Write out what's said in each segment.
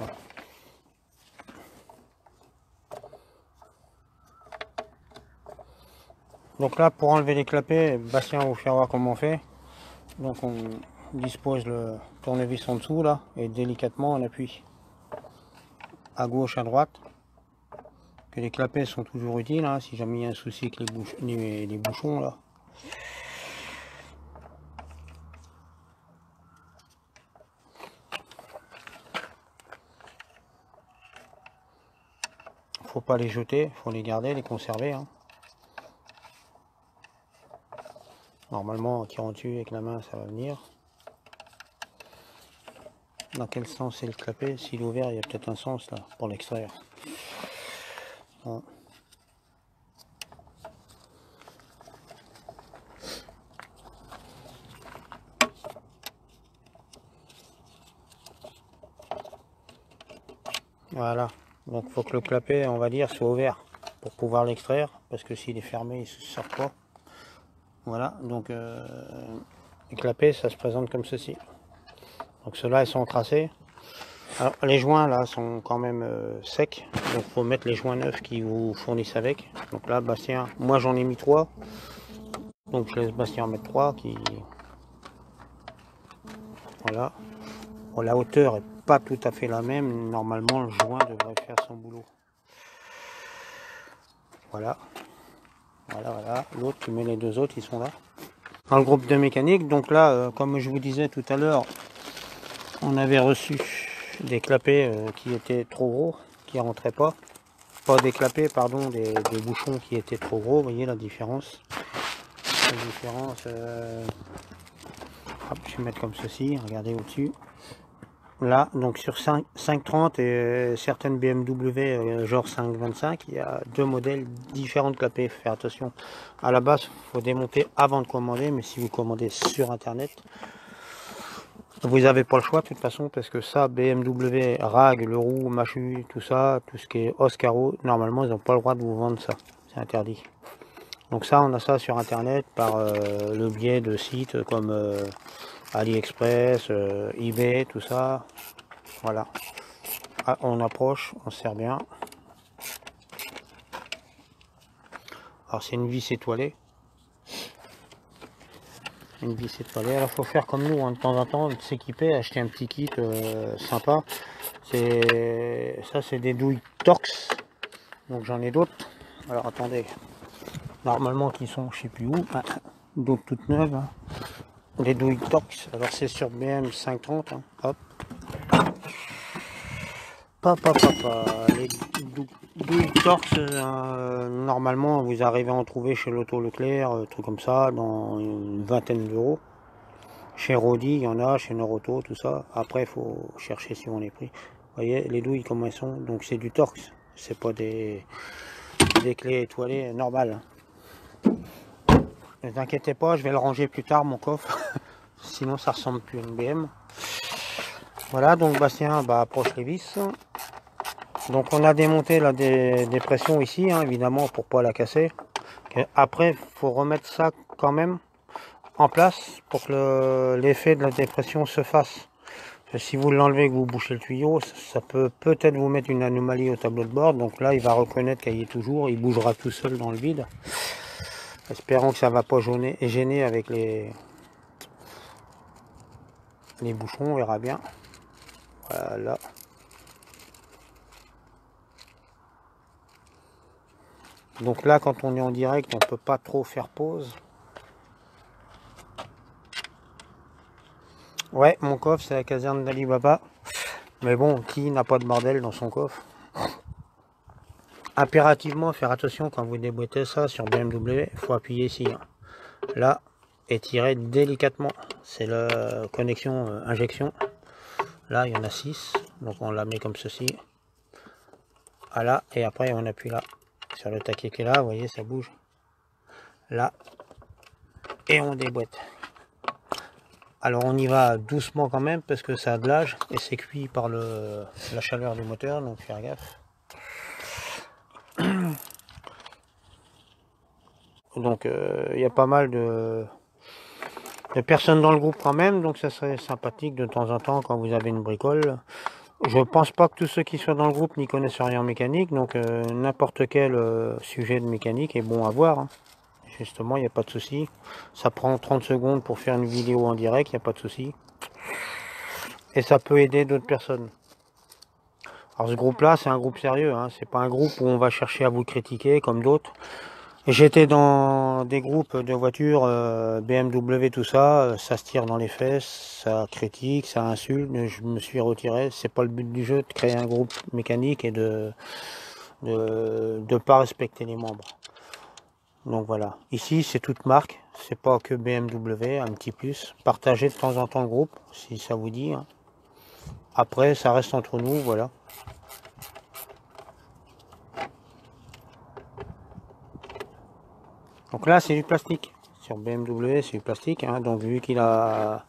Voilà. Donc là, pour enlever les clapets, Bastien va vous faire voir comment on fait. Donc on dispose le tournevis en dessous là, et délicatement on appuie à gauche, à droite. Que les clapets sont toujours utiles, hein, si jamais il y a un souci avec les bouchons là. Faut pas les jeter, faut les garder, les conserver. Hein. Normalement, en tirant dessus avec la main, ça va venir. Dans quel sens est le clapet? S'il est ouvert, il y a peut-être un sens là pour l'extraire. Bon. Voilà. Donc il faut que le clapet, on va dire, soit ouvert pour pouvoir l'extraire, parce que s'il est fermé, il ne se sort pas. Voilà. Donc les clapets, ça se présente comme ceci. Donc ceux-là, ils sont tracés. Alors les joints là sont quand même secs, donc faut mettre les joints neufs qui vous fournissent avec. Donc là Bastien, moi j'en ai mis 3, donc je laisse Bastien en mettre 3 qui... Voilà. Bon, la hauteur est pas tout à fait la même, normalement le joint devrait faire son boulot. Voilà. Voilà. L'autre, tu mets les deux autres, ils sont là. Dans le groupe de mécanique, donc là, comme je vous disais tout à l'heure, on avait reçu des clapets qui étaient trop gros, qui rentraient pas. Pas des clapets, pardon, des bouchons qui étaient trop gros, vous voyez la différence. La différence, hop, je vais mettre comme ceci, regardez au-dessus. Là, donc sur 530 et certaines BMW genre 525, il y a deux modèles différents de clapets. Faire attention, à la base, il faut démonter avant de commander, mais si vous commandez sur internet, vous n'avez pas le choix de toute façon, parce que ça, BMW, RAG, le roux, Machu, tout ça, tout ce qui est os carreau, normalement, ils n'ont pas le droit de vous vendre ça. C'est interdit. Donc ça, on a ça sur internet par le biais de sites comme AliExpress, eBay, tout ça. Voilà. Ah, on approche, on serre bien. Alors c'est une vis étoilée. Une vis étoilée. Alors faut faire comme nous, hein, de temps en temps, s'équiper, acheter un petit kit sympa. Ça c'est des douilles Torx. Donc j'en ai d'autres. Alors attendez. Normalement qui sont je sais plus où. Ah, d'autres toutes neuves. Hein. Des douilles Torx. Alors c'est sur BM 530. Hein. Hop. Les douilles Torx, normalement vous arrivez à en trouver chez l'Auto Leclerc, truc comme ça, dans une vingtaine d'euros. Chez Rodi, il y en a, chez Noroto, tout ça. Après, il faut chercher si on les pris. Vous voyez, les douilles comment elles sont. Donc c'est du Torx, c'est pas des clés étoilées normales. Ne vous inquiétez pas, je vais le ranger plus tard, mon coffre. Sinon, ça ressemble plus à une BM. Voilà, donc Bastien approche les vis. Donc on a démonté la dépression ici, hein, évidemment, pour pas la casser. Après, il faut remettre ça quand même en place pour que l'effet de la dépression se fasse. Si vous l'enlevez et que vous bouchez le tuyau, ça peut peut-être vous mettre une anomalie au tableau de bord. Donc là, il va reconnaître qu'il y est toujours, il bougera tout seul dans le vide. Espérons que ça ne va pas gêner avec les bouchons, on verra bien. Voilà. Donc là, quand on est en direct, on ne peut pas trop faire pause. Ouais, mon coffre, c'est la caserne d'Ali Baba. Mais bon, qui n'a pas de bordel dans son coffre? Impérativement, faire attention quand vous déboîtez ça sur BMW, il faut appuyer ici. Hein. Là, et tirer délicatement. C'est la connexion injection. Là, il y en a 6. Donc on la met comme ceci. Ah là, et après on appuie là. Sur le taquet qui est là, vous voyez, ça bouge. Là. Et on déboîte. Alors on y va doucement quand même parce que ça a de l'âge et c'est cuit par la chaleur du moteur, donc faire gaffe. Donc il y a pas mal de personnes dans le groupe quand même, donc ça serait sympathique de temps en temps quand vous avez une bricole Je pense pas que tous ceux qui sont dans le groupe n'y connaissent rien en mécanique, donc n'importe quel sujet de mécanique est bon à voir, hein. Justement, il n'y a pas de souci. Ça prend 30 secondes pour faire une vidéo en direct, il n'y a pas de souci. Et ça peut aider d'autres personnes. Alors ce groupe-là, c'est un groupe sérieux, hein. C'est pas un groupe où on va chercher à vous critiquer comme d'autres. J'étais dans des groupes de voitures, BMW, tout ça, ça se tire dans les fesses, ça critique, ça insulte, je me suis retiré. C'est pas le but du jeu de créer un groupe mécanique et de pas respecter les membres. Donc voilà, ici c'est toute marque, c'est pas que BMW, un petit plus. Partagez de temps en temps le groupe, si ça vous dit, hein. Après, ça reste entre nous, voilà. Donc là, c'est du plastique. Sur BMW, c'est du plastique, hein. Donc vu qu'il a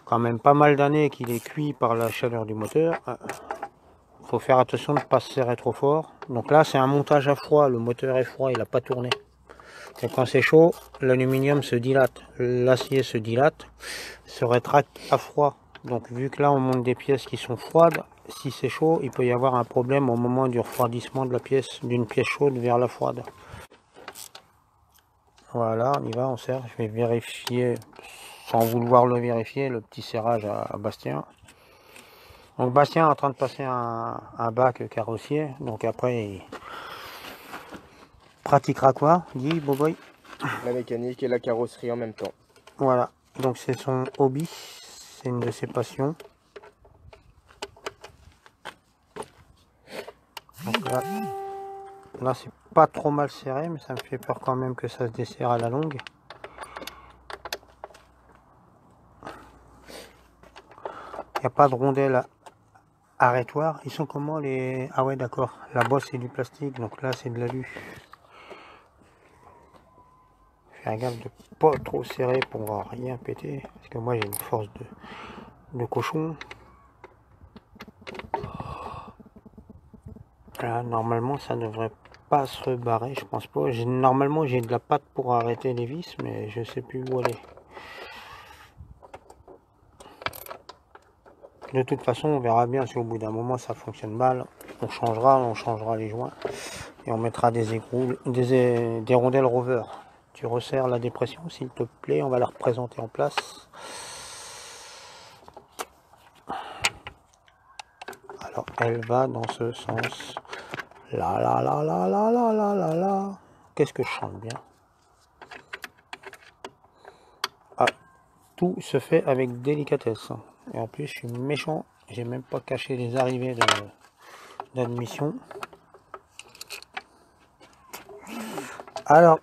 quand même pas mal d'années qu'il est cuit par la chaleur du moteur, faut faire attention de ne pas se serrer trop fort. Donc là, c'est un montage à froid, le moteur est froid, il n'a pas tourné. Et quand c'est chaud, l'aluminium se dilate, l'acier se dilate, se rétracte à froid. Donc vu que là on monte des pièces qui sont froides, si c'est chaud, il peut y avoir un problème au moment du refroidissement de la pièce, d'une pièce chaude vers la froide. Voilà, on y va, on serre. Je vais vérifier, sans vouloir le vérifier, le petit serrage à Bastien. Donc Bastien est en train de passer un bac carrossier, donc après il pratiquera quoi? Dis Boboy. La mécanique et la carrosserie en même temps. Voilà, donc c'est son hobby, c'est une de ses passions. Donc là c'est pas trop mal serré, mais ça me fait peur quand même que ça se desserre à la longue. Il n'y a pas de rondelle arrêtoire. Ils sont comment les... Ah ouais d'accord, la bosse c'est du plastique, donc là c'est de l'alu. Faire gaffe de pas trop serrer pour rien péter, parce que moi j'ai une force de cochon. Là normalement ça devrait pas se rebarrer, je pense pas. Normalement j'ai de la pâte pour arrêter les vis, mais je sais plus où aller. De toute façon on verra bien si au bout d'un moment ça fonctionne mal. On changera les joints et on mettra des écrous, des rondelles rover. Tu resserres la dépression s'il te plaît, on va la représenter en place. Alors elle va dans ce sens. Là là là là là là là là là. Qu'est-ce que je chante bien. Ah, tout se fait avec délicatesse. Et en plus je suis méchant, j'ai même pas caché les arrivées d'admission. Alors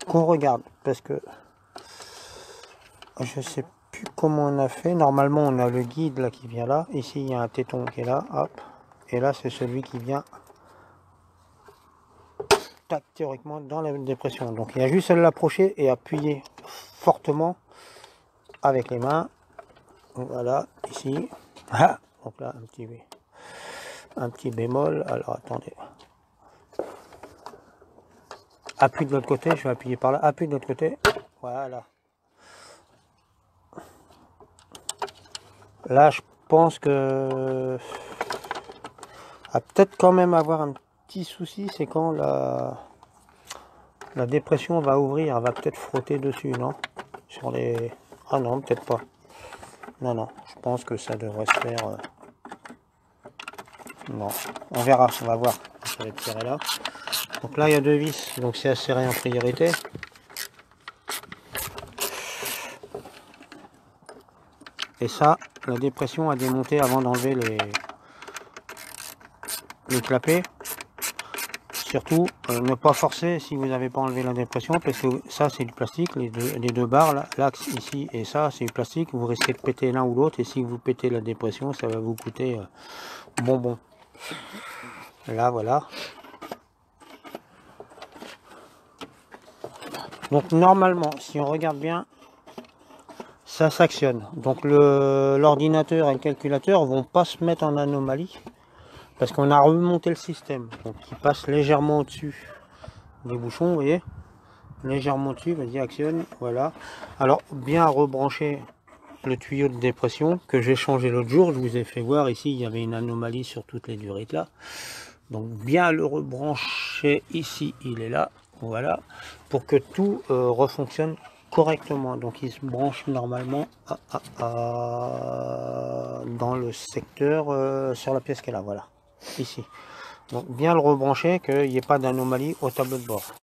qu'on regarde, parce que je sais plus comment on a fait. Normalement on a le guide là qui vient là, ici il y a un téton qui est là, hop, et là c'est celui qui vient tac, théoriquement dans la dépression. Donc il y a juste à l'approcher et appuyer fortement avec les mains, voilà, ici. Ah, donc là un petit bémol. Alors attendez, appuie de l'autre côté, je vais appuyer par là, appuie de l'autre côté, voilà. Là, je pense que va peut-être quand même avoir un petit souci, c'est quand la dépression va ouvrir, elle va peut-être frotter dessus, non? Sur les... Ah non, peut-être pas. Non, non, je pense que ça devrait se faire... Non, on verra, on va voir. Ça va être serré là. Donc là, il y a deux vis, donc c'est à serrer en priorité. Et ça, la dépression à démonter avant d'enlever les clapets. Surtout, ne pas forcer si vous n'avez pas enlevé la dépression, parce que ça c'est du plastique, les deux barres, là, l'axe ici et ça c'est du plastique, vous risquez de péter l'un ou l'autre, et si vous pétez la dépression, ça va vous coûter bonbon. Là, voilà. Donc normalement, si on regarde bien, ça s'actionne. Donc l'ordinateur et le calculateur vont pas se mettre en anomalie, parce qu'on a remonté le système, donc il passe légèrement au-dessus des bouchons, vous voyez, légèrement dessus, vas-y actionne, voilà. Alors bien rebrancher le tuyau de dépression que j'ai changé l'autre jour. Je vous ai fait voir ici, il y avait une anomalie sur toutes les durites là. Donc bien le rebrancher ici, il est là, voilà, pour que tout refonctionne correctement. Donc il se branche normalement dans le secteur sur la pièce qu'elle a, voilà, ici. Donc bien le rebrancher, qu'il n'y ait pas d'anomalie au tableau de bord.